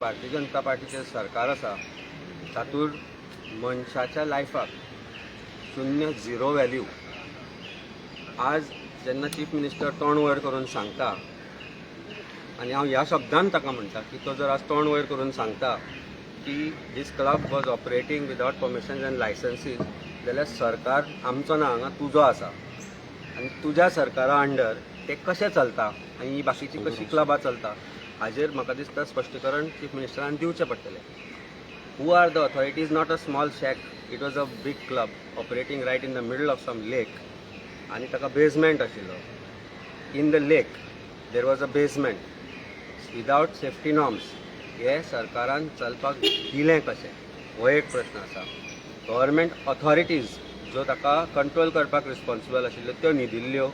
भारतीय जनता पार्टीचे सरकार आसा तातूंत मनशाच्या लायफाक शून्य झिरो व्हॅल्यू आज जेन्ना चीफ मिनिस्टर तोंड वयर करून सांगता आनी हांव ह्या शब्दान ताका म्हणटा की तो जर आज तोंड वयर करून सांगता की this club was operating without permissions and licences जाल्यार सरकार आमचो ना हांगा तुजो आसा आनी तुज्या सरकारा अंडर ते कशें चलता आनी ही बाकीची कशी क्लबां चलता हाजेर म्हाका दिसता स्पश्टीकरण चीफ मिनिस्टरान दिवचें पडटलें. Who are the authorities not a small shack, it was a big club operating right in the middle of some lake आनी ताका बेजमेंट आशिल्लो. In the lake there was a basement without safety norms. हे सरकारान चलपाक दिलें कशें हो एक प्रश्न आसा. गव्हर्मेंट ऑथॉरिटीज ज्यो ताका कंट्रोल करपाक रिस्पॉन्सिबल आशिल्ल्यो त्यो न्हिदिल्ल्यो.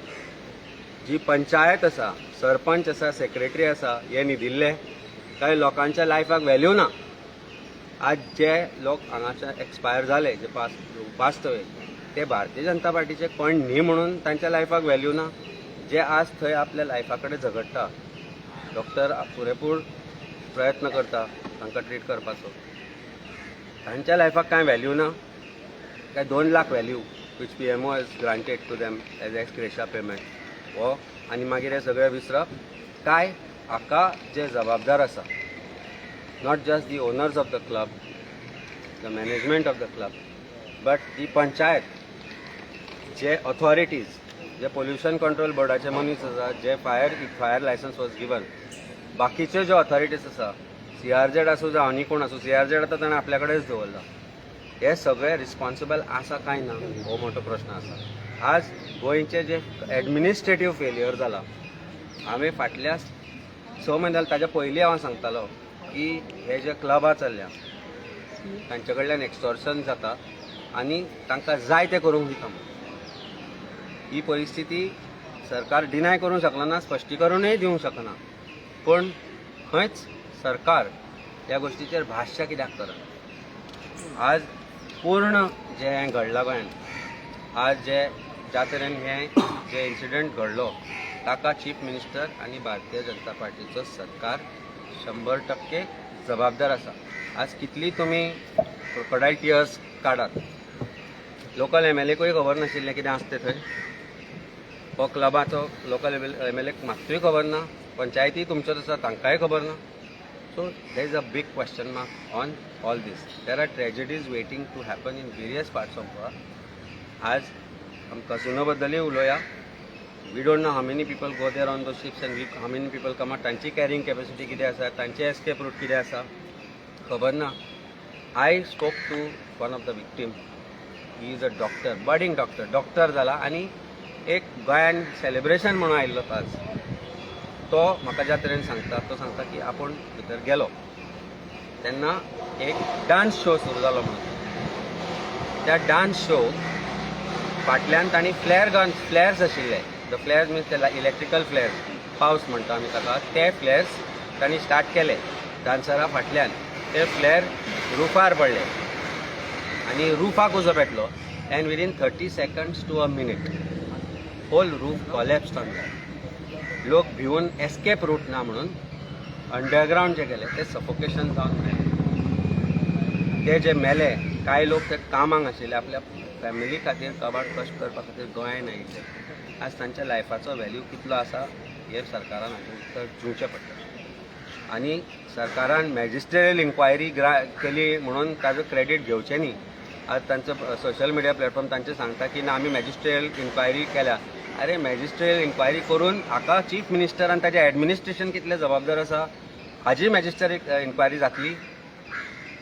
जी पंचायत आसा, सरपंच आसा, सेक्रेटरी आसा, हे न्हिदिल्ले. कांय लोकांच्या लायफाक व्हॅल्यू ना. आज जे लोक हांगाचे एक्सपायर जाले, जे पास्ट अवे, ते भारतीय जनता पार्टीचे कोण न्ही म्हणून तांच्या लायफाक व्हॅल्यू ना. जे आज थंय आपल्या लायफा कडेन झगडटा, डॉक्टर पुरेपूर प्रयत्न करता तांकां ट्रीट करपाचो, तांच्या लायफाक कांय व्हॅल्यू ना. काय 2 lakh value which PMO has granted to them as ex gratia payment हो आनी मागीर हे सगळे विसरप. काय हाका जे जबाबदार आसा, not just the owners of the club, the management of the club, but the panchayat, जे ऑथॉरिटीज, जे पोल्युशन कंट्रोल बोर्डाचे मनीस आसा, जे फायर लायसन्स वॉज गिवन, बाकीचे जे ऑथॉरिटीज आसा, CRZ आसूं जावं आनी कोण आसूं, CRZ आतां ताणें आपल्या कडेच दवरला. हे सगळे रिस्पॉन्सिबल आसा काय ना हो मोठो प्रश्न आसा. आज गोंयचे जे एडमिनिस्ट्रेटीव फेल्युअर जाला, हांवें फाटल्या 6 म्हयन्यां ताच्या पयलीं हांव सांगतालो की हे जे क्लबां चल्ल्या तांचे कडल्यान एक्सटॉर्शन जाता आनी तांकां जाय तें करूंक दिता. ही परिस्थिती सरकार डिनाय करूंक शकना ना, स्पश्टीकरणूय दिवंक शकना. पूण खंयच सरकार ह्या गोश्टीचेर भाश्य कित्याक करना. आज पूर्ण जे हें घडलां गोंयांत, आज ज्या तरेन हें जे इन्सिडंट घडलो ताका चीफ मिनिस्टर आनी भारतीय जनता पार्टीचो सरकार 100% जबाबदार आसा. आज कितली तुमी क्रोकोडायल टियर्स काडात, लोकल MLAकूय खबर नाशिल्लें कितें आसता थंय. हो क्लबाचो लोकल MLAक मात्तूय खबर ना, पंचायती तुमच्योच आसा तांकांय खबर ना. So there is a big question mark on all this. There are tragedies waiting to happen in various parts of Goa. आज हम कसिनो बद्दलूय उलोवया. We don't know how many people go there on those ships and how many people come out. तांची carrying capacity कितें आसा, तांचे escape route कितें आसा खबर ना. I spoke to one of the victim. He is a doctor, budding doctor जाला आनी एक गोंयान सेलिब्रेशन म्हणून आयिल्लो आज. तो म्हाका ज्या तरेन सांगता, तो सांगता की आपूण भितर गेलो तेन्ना एक डान्स शो सुरू जालो म्हणून. त्या डान्स शो फाटल्यान तांणी फ्लेअर्स आशिल्ले. द फ्लेअर्स मिन्स ते इलेक्ट्रिकल फ्लेअर्स, पावस म्हणटा आमी ताका, ते फ्लेअर्स तांणी स्टार्ट केले डान्सरा फाटल्यान. ते फ्लेअर रुफार पडले आनी रुफाक उजो पेटलो and within 30 seconds to a minute whole roof collapsed on that. लोक भिवून एस्केप रूट ना म्हणून अंडरग्रावंड जे गेले ते सफोकेशन जावन मेले. ते जे मेले, कांय लोक ते कामाक आशिल्ले, आपल्या फॅमिली खातीर कबाड कश्ट करपा खातीर गोंयांत आयिल्ले. आज तांच्या लायफाचो व्हॅल्यू कितलो आसा हे सरकारान हाचें उत्तर दिवचें पडटा. आनी सरकारान मॅजिस्ट्रेरियल इन्क्वायरी केली म्हणून ताजो क्रेडीट घेवचें न्ही. आज तांचो सोशल मिडिया प्लॅटफॉर्म तांचे सांगता की ना आमी मॅजिस्ट्रेरियल इन्क्वायरी केल्या. अरे मॅजिस्ट्रेरियल इन्क्वायरी करून हाका चीफ मिनिस्टर आनी ताचें एडमिनिस्ट्रेशन कितले जबाबदार आसा हाजी मॅजिस्ट्रेरियल इन्क्वायरी जातली.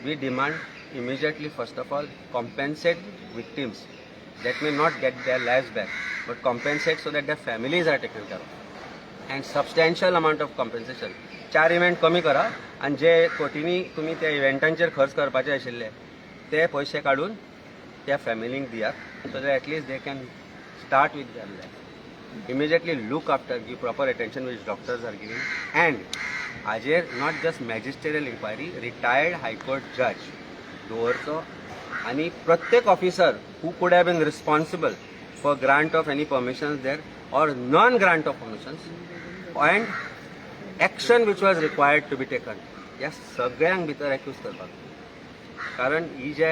We demand immediately first of all compensate victims that may not get their lives back but compensate so that their families are taken care of and substantial amount of compensation. 4 event कमी करा आनी जे कोटींनी तुमी त्या इव्हेंटांचेर खर्च करपाचे आशिल्ले ते पयशे काडून त्या फॅमिलींक दियात so that at least they can start with their life. Immediately look after, give proper attention which doctors are giving, and hajer not just magisterial inquiry, retired high court judge doorcho ani pratyek officer who could have been responsible for grant of any permissions there or non grant of permissions and action which was required to be taken. ह्या सगळ्यांक भितर accused करपाक, कारण ही जे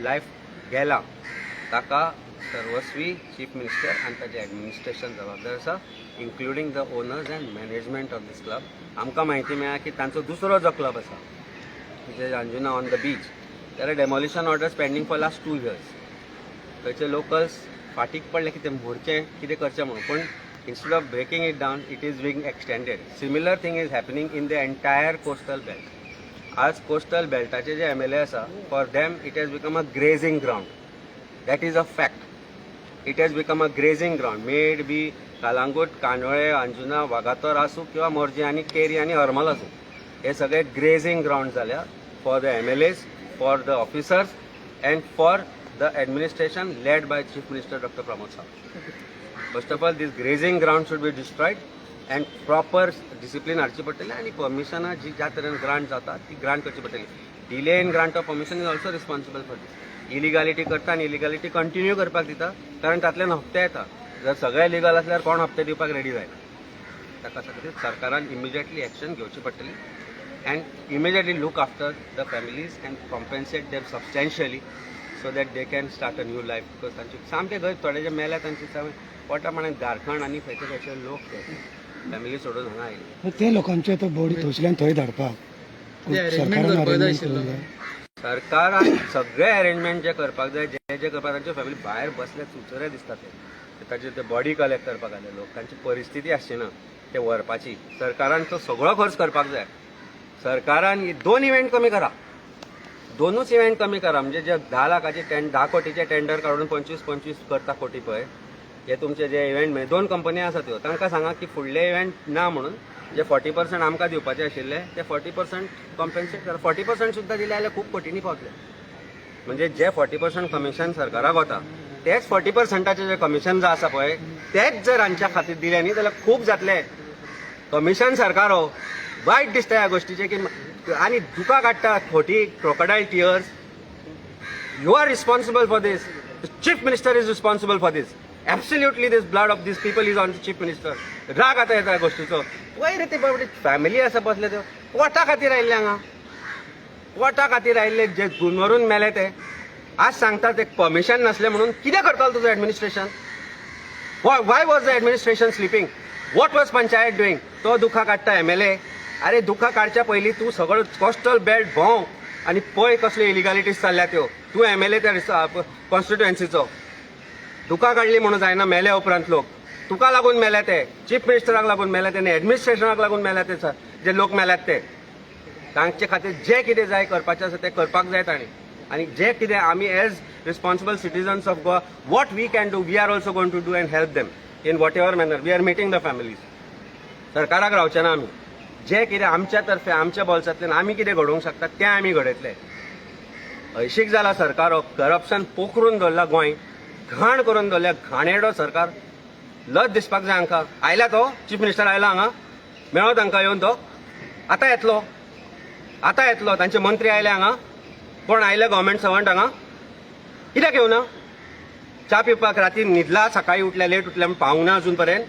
life गेला ताका सर्वस्वी chief minister आनी ताचें एडमिनिस्ट्रेशन जबाबदार आसा, including the owners and management of this club. आमकां म्हायती मेळ्ळा की तांचो दुसरो जो क्लब आसा म्हणजे अंजुना ऑन द बीच, त्याला demolition orders pending for last 2 years. थंयचे लोकल्स फाटीक पडले की ते मोडचें कितें करचें म्हणून, पूण instead of breaking it down, it is being extended. Similar thing is happening in the entire coastal belt. As coastal beltaचे जे MLA आसा, for them it has become a grazing ground. That is a fact. It has become a grazing ground. May it be Calangute, Candolim, Anjuna, Vagator आसूं किंवा मोर्जी आनी carry आनी हरमल आसूं, हे सगळे grazing ground जाल्या for the MLAs, for the officers and for the administration led by chief minister doctor Pramod Sawant. First of all this grazing ground should be destroyed and proper discipline हाडची पडटली आनी परमिशनां जी ज्या तरेन ग्रांट जाता ती ग्रांट करची पडटली. Delay in grant of permission is also responsible for this. Illegality करता आनी इलिगॅलिटी कंटिन्यू करपाक दिता, कारण तातल्यान हप्ते येता. जर सगळे लिगल असल्यार कोण हप्ते दिवपाक रेडी जायना. ताका खातीर सरकारान इमिजिएटली एक्शन घेवची पडटली and immediately look after the families and compensate them substantially so that they can start a new life. Because तांचे सामके घर थोडे जे मेल्या तांचे पोटा माणे झारखंड आनी खंयचे खंयचे लोक फॅमिली सोडून हांगा आयले. ते लोकांचे तो बॉडी थंयसल्यान थंय धाडपाक सरकारान सगळे अरेंजमेंट जे करपाक जाय, जे करपाक तांचे फॅमिली भायर बसले चुचरे दिसतात ते ताचे ते बॉडी कलेक्ट करपाक आले लोक, तांची परिस्थिती आसची ना ते व्हरपाची. सरकारान तो सगळो खर्च करपाक जाय. सरकारान 2 इव्हेंट कमी करा, 2च इव्हेंट कमी करा. म्हणजे जे 10 लाखाचे 10 कोटीचे टेंडर काढून 25 करता कोटी पळय, हे तुमचे जे इव्हेंट म्हणजे 2 कंपनी आसा त्यो, तांकां सांगा की फुडले इव्हेंट ना म्हणून जे 40% आमकां दिवपाचे आशिल्ले ते 40% कॉम्पेन्सेट करा. 40% सुद्दां दिले जाल्यार खूब कोटींनी पावतले. म्हणजे जे 40% कमिशन सरकाराक वता तेच 40%चे जे कमिशन जो आसा पळय तेच जर हांच्या खातीर दिले न्ही जाल्यार खूब जातले. कमिशन सरकार हो वायट दिसता ह्या गोष्टीचे की आनी दुकां काडटा खोटी crocodile tears. You are responsible for this. Chief minister is responsible for this. Absolutely this blood of these people is on the chief minister. राग आता येता गोष्टीचो. वय रे ते बाबडे फॅमिली आसा बसले ते वोटा खातीर आयिल्ले हांगा, वोटा खातीर आयिल्ले जे गुनवरून मेले ते आज सांगता ते परमिशन नसले म्हणून. कितें करतालो तुजो administration? Y was the administration sleeping? What was panchayat doing? तो दुखा काडटा MLA. अरे दुखा काडच्या पयलीं तूं सगळो कोस्टल बेल्ट भोंव आनी पळय कसल्यो इलिगॅलिटीज चल्ल्या त्यो. तूं MLA त्या कॉन्स्टिट्युएन्सीचो दुका काडली म्हणून जायना. मेले उपरांत लोक तुका लागून मेले, ते चीफ मिनिस्टराक लागून मेले, ते एडमिनिस्ट्रेशनाक लागून मेले. ते जे लोक मेल्यात ते तांचे खातीर जे कितें जाय करपाचें आसा ते करपाक जाय तांणी. आनी जे कितें आमी as responsible citizens of Goa what we can do we are also going to do and help them in whatever manner. We are meeting the families. सरकाराक रावचे ना आमी. जे कितें आमच्या तर्फे आमच्या बोल्सांतल्यान आमी कितें घडोवंक शकतात तें आमी घडयतले. हळशीक जाला सरकार हो. करप्शन पोखरून दवरला गोंय, घाण करून दवरल्या. घाणेरडो सरकार. लज दिसपाक जाय हांकां. आयला तो चीफ मिनिस्टर आयला हांगा, मेळ्ळो तांकां येवन तो. आतां येतलो. तांचे मंत्री आयले हांगा. कोण आयले गव्हर्मेंट सर्वंट हांगा? कित्याक येवना? च्या पिवपाक राती न्हिदला, सकाळी उठले लेट उठले म्हूण पावूंक ना अजून पर्यंत.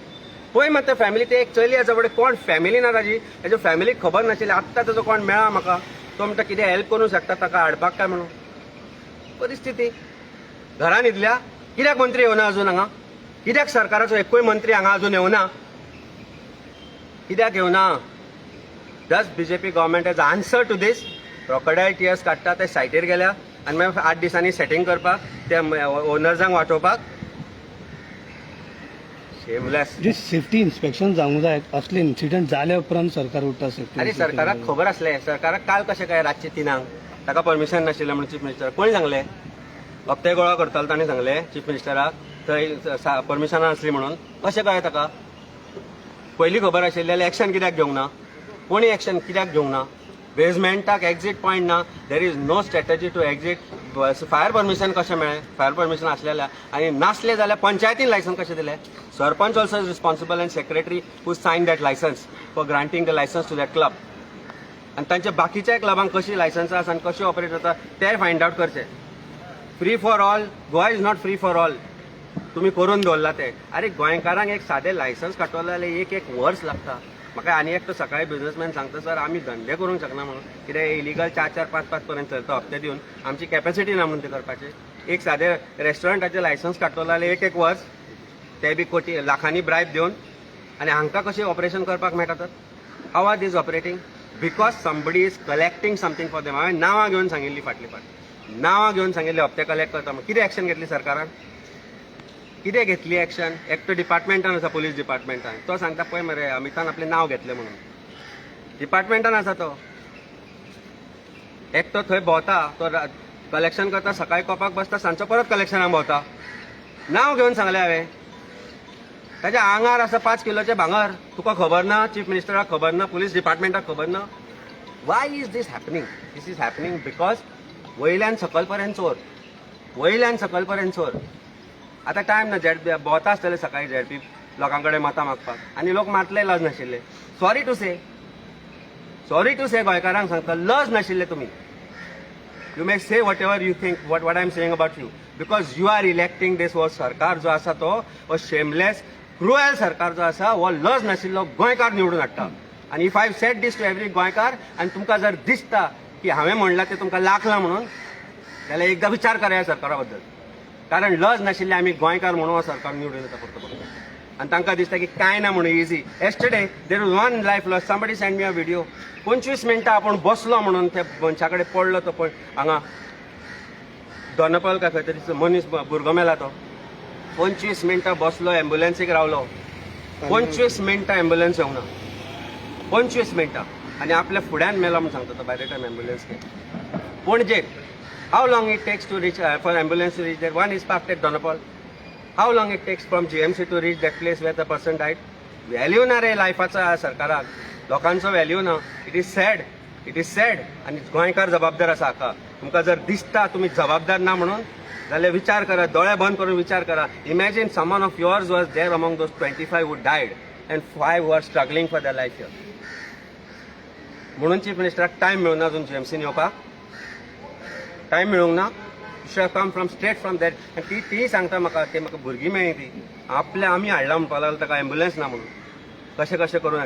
पळय मात ते फॅमिली. ते एक चली आसा पळय, कोण फॅमिली ना ताजी, ताज्या फॅमिलीक खबर नाशिल्ली. आत्तां ताजो कोण मेळ्ळा म्हाका. तो म्हणटा कितें हेल्प करूंक शकता ताका हाडपाक काय म्हणून. परिस्थिती घरान न्हिदल्या. कित्याक मंत्री येवना अजून हांगा? कित्याक सरकाराचो एकूय मंत्री हांगा अजून येवना? कित्याक येवना? Just BJP government as answer to this crocodile tears काडटा ते सायटीर गेल्या आनी मागीर 8 दिसांनी सेटींग करपाक ते ओनर्सांक वाटोवपाक. शेमलेस. जे सेफ्टी इन्स्पेक्शन जावंक जाय असले इन्सिडंट जाल्या उपरांत सरकार उठता सेफ्टी. आनी सरकाराक खबर आसलें. सरकाराक काल कशें काय रातचे 3 ताका परमिशन नाशिल्लें म्हणून चीफ मिनिस्टर कोणी सांगलें? हप्ते गोळा करतालो ताणें सांगलें चीफ मिनिस्टराक थंय परमिशनां नासली म्हणून. कशें कळ्ळें ताका? पयलीं खबर आशिल्लें जाल्यार एक्शन कित्याक घेवंक ना? कोणी एक्शन कित्याक घेवंक ना? बेजमेंटाक एक्झीट पॉयंट ना. There is no strategy to exit. Fire permission कशें मेळ्ळें? फायर परमिशन आसलें आनी नासलें जाल्यार पंचायतीन लायसन्स कशें दिलें? Sarpanch also is responsible and secretary who sign that licence for granting the licence to that club. आनी तांच्या बाकीच्या क्लबांक कशी लायसन्स आसा आनी कशी ऑपरेट जाता ते फायंड आउट करचें. Free for all. Goa is not free for all. तुम्ही करून दवरला ते. अरे गोंयकारांक एक सादें लायसन्स काडटलो जाल्यार एक वर्स लागता. म्हाका आनी एकटो सकाळी बिझनेसमॅन सांगता सर आमी धंदे करूंक शकना म्हणून कित्याक इलिगल 4-4, 5-5 पर्यंत चलता हप्ते दिवन आमची कॅपॅसिटी ना म्हणून ते करपाचे. एक सादे रेस्टॉरंटाचे लायसन्स काडटलो जाल्यार एक वर्स ते बी कोटी लाखांनी ब्रायब दिवन आनी हांकां कशें ऑपरेशन करपाक मेळटा तर how are these operating because somebody is collecting something for them. हांवें नांवां घेवन सांगिल्ली फाटली फाट नांवां घेवन सांगिल्ली हप्ते कलेक्ट करता म्हणून. कितें एक्शन घेतली सरकारान? कितें घेतली एक्शन? एकटो डिपार्टमेंटान आसा पुलीस डिपार्टमेंटान तो सांगता पळय मरे अमितान आपलें नांव घेतलें म्हणून. डिपार्टमेंटान आसा तो एकटो थंय भोंवता तो कलेक्शन करता सकाळी कॉपाक बसता सांजचो परत कलेक्शनाक भोंवता. नांव घेवन सांगलें हांवें. ताच्या आंगार आसा 5 किलोचें भांगर. तुका खबर ना? चीफ मिनिस्टराक खबर ना? पुलीस डिपार्टमेंटाक खबर ना? Why is this happening? This is happening because वयल्यान सकयल पर्यंत चोर. वयल्यान सकयल पर्यंत चोर. आतां टायम ना भोंवता आसतले सकाळी झेडपी लोकां कडेन मतां मागपाक आनी लोक मातले लज नाशिल्ले. सॉरी टू से गोंयकारांक सांगता लज नाशिल्ले तुमी. You may say whatever you think what I am saying about you because you are electing this हो सरकार जो आसा तो हो शेमलेस क्रुएल सरकार जो आसा हो लज नाशिल्लो गोंयकार निवडून हाडटा. आनी if I set these two every गोंयकार आनी तुमकां जर दिसता की हांवें म्हणलां तें तुमकां लागलां म्हणून जाल्यार एकदां विचार करा ह्या सरकारा बद्दल. कारण लज नाशिल्ले आमी गोंयकार म्हणून हो सरकार निवडून येता परतो आनी तांकां दिसता की कांय ना म्हणून easy. Yesterday there was one life loss. Somebody send me a video 25 मिनटां आपूण बसलो म्हणून त्या मनशा कडेन पडलो तो पळय हांगा दोनापावल काय खंय तरी मनीस भुरगो मेला तो. 25 मिनटां बसलो एम्ब्युलन्सीक रावलो. 25 मिनटां एम्ब्युलन्स येवना. 25 मिनटां आनी आपल्या फुड्यान मेलो म्हणून सांगता तो बाय द टायम एम्ब्युलन्स केली. पणजे how long it takes to reach for ambulance to reach there? One is parked at Donapal. How long it takes from GMC to reach that place where the person died? Value ना रे लायफाचा सरकाराक. लोकांचो value ना. It is sad आनी गोंयकार जबाबदार आसा हाका. तुमकां जर दिसता तुमी जबाबदार ना म्हणून जाल्यार विचार करा. दोळे बंद करून विचार करा. Imagine someone of yours was there among those 25 who died and 5 were struggling for their life here. म्हणून चीफ मिनिस्टराक टायम मेळूना अजून जीएमसीन येवपाक. टायम मेळूंक ना. Should come from straight from that. आनी ती सांगता म्हाका ते म्हाका भुरगीं मेळ्ळी ती आमी हाडला म्हणपाक लागलो ताका एम्ब्युलन्स ना म्हणून. कशें करून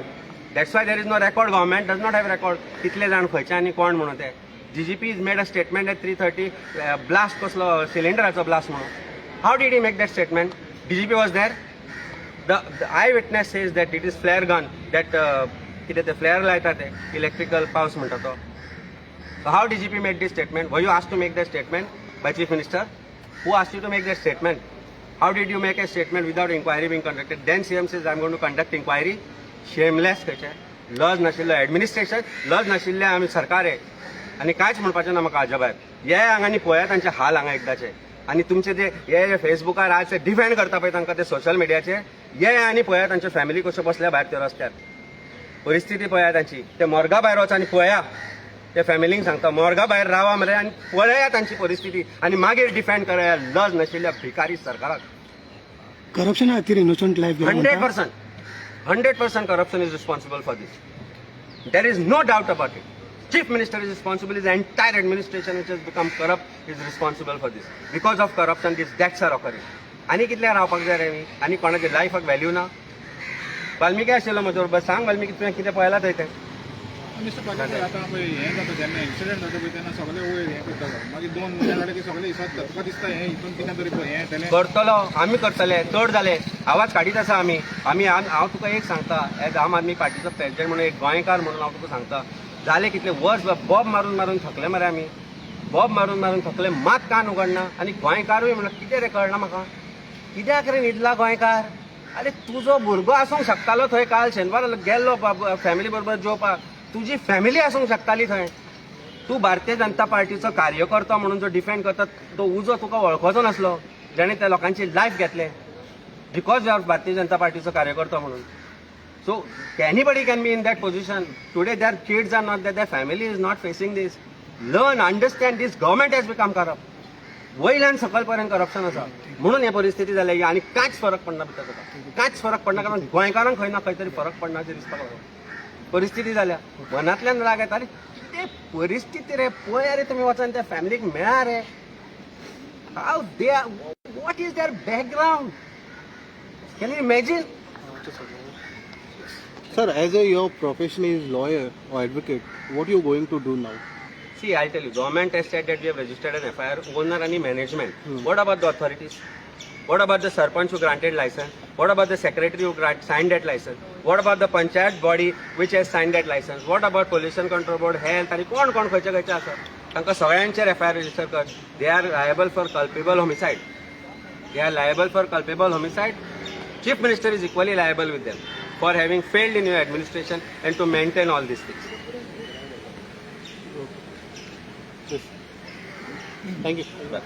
that's why there is no record. Government does not have record कितले जाण खंयचे आनी कोण म्हणून ते. DGP is made a statement at 3:30 blast कसलो सिलिंडराचो ब्लास्ट म्हणून. How did he make that statement? DGP was there. The eye witness says that it is flare gun that कितें ते फ्लेअर लायता ते इलेक्ट्रिकल पावस म्हणटा तो. So how DGP made this statement? Were you asked to make that statement by Chief Minister? Who asked you to make that statement? How did you make a statement without inquiry being conducted? Then CM says, I'm going to conduct inquiry. Shameless खंयचे. लज नाशिल्लो administration. लज नाशिल्ले आमी सरकार आहे आनी कांयच म्हणपाचें ना म्हाका हाज्या भायर. हे हांगानी पळयात तांचे हाल हांगा एकदाचे. आनी तुमचे जे हे फेसबुकार आज ते डिफेंड करता पळय तांकां ते सोशल मिडियाचे हे आनी पळयात तांचे फॅमिली कश्यो बसल्या भायर त्या रस्त्यार. परिस्थिती पळया तांची. ते मोरगा भायर वच आनी पळया. ते फॅमिलींक सांगता मोरगा भायर रावा मरे आनी पळया तांची परिस्थिती आनी मागीर डिफेंड करा लज नाशिल्ल्या भिकारी सरकाराक. करप्शन खातीर innocent life 100% corruption is responsible for this. There is no doubt about it. Chief Minister is responsible. His entire administration which has become corrupt is responsible for this. Because of corruption, these deaths are occurring. आनी कितले रावपाक जाय रे आमी? आनी कोणाच्या लायफाक value ना? वाल्मिकी आशिल्लो म्हजो बरोबर. सांग वाल्मिकी तुवें कितें पळयलां थंय तें? मिस्टर पाटील सर आतां पळय हें जाता जेन्ना एक्सिडेंट जाता पळय तेन्ना सगळे वयर हें करता मागीर 2 म्हयने जाले की सगळे हिसोबता. तुका दिसता हें हितून कितें तरी हें येतलें? करतलो आमी करतले. चड जाले. आवाज काडीत आसा आमी. हांव तुका एक सांगता एज आम आदमी पार्टीचो प्रेसिडेंट म्हणून एक गोंयकार म्हणून हांव तुका सांगता जाले कितले वर्स बॉब मारून थकले मरे आमी. बॉब मारून थकले मात कान उगडना. आनी गोंयकारूय म्हणून कितें रे कळना म्हाका. कित्याक रे न्हिदला गोंयकार? अरे तुजो भुरगो आसूंक शकतालो थंय काल शेनवार गेल्लो फॅमिली बरोबर जेवपाक. तुजी फॅमिली आसूंक शकताली थंय. तूं भारतीय जनता पार्टीचो कार्यकर्तो म्हणून जो डिफेंड करता तो उजो तुका वळखोचो नासलो जाणे त्या लोकांची लायफ घेतले because you R Bharatiya Janata पार्टीचो कार्यकर्तो म्हणून. So anybody can be in that position. Today their kids are not that their family is not facing this. Learn understand this government has become corrupt. वयल्यान सकयल पर्यंत करप्शन आसा म्हणून हे परिस्थिती जाली आनी कांयच फरक पडना भितर तुका. कांयच फरक पडना कारण गोंयकारांक खंय ना खंय तरी फरक पडना अशें दिसपाक लागलो. परिस्थिती जाल्या मनांतल्यान राग येता. अरे कितें परिस्थिती रे पळया रे तुमी वचून त्या फॅमिलीक मेळा रे. How they what is their background? Can you imagine? Sir, as your profession is lawyer or advocate, what you going to do now? See, I'll tell you, government has said that we have registered an FIR, owner and management. What about the authorities? What about the sarpanch who granted license? What about the secretary who signed that license? What about the panchayat body which has signed that license? What about pollution control board, health, आणि कोण खंयचे खंयचे आसा? तांकां सगळ्यांचेर FIR register कर. They are liable for culpable homicide. They are liable for culpable homicide. Chief Minister is equally liable with them for having failed in your administration and to maintain all these things. Thank you. Bye.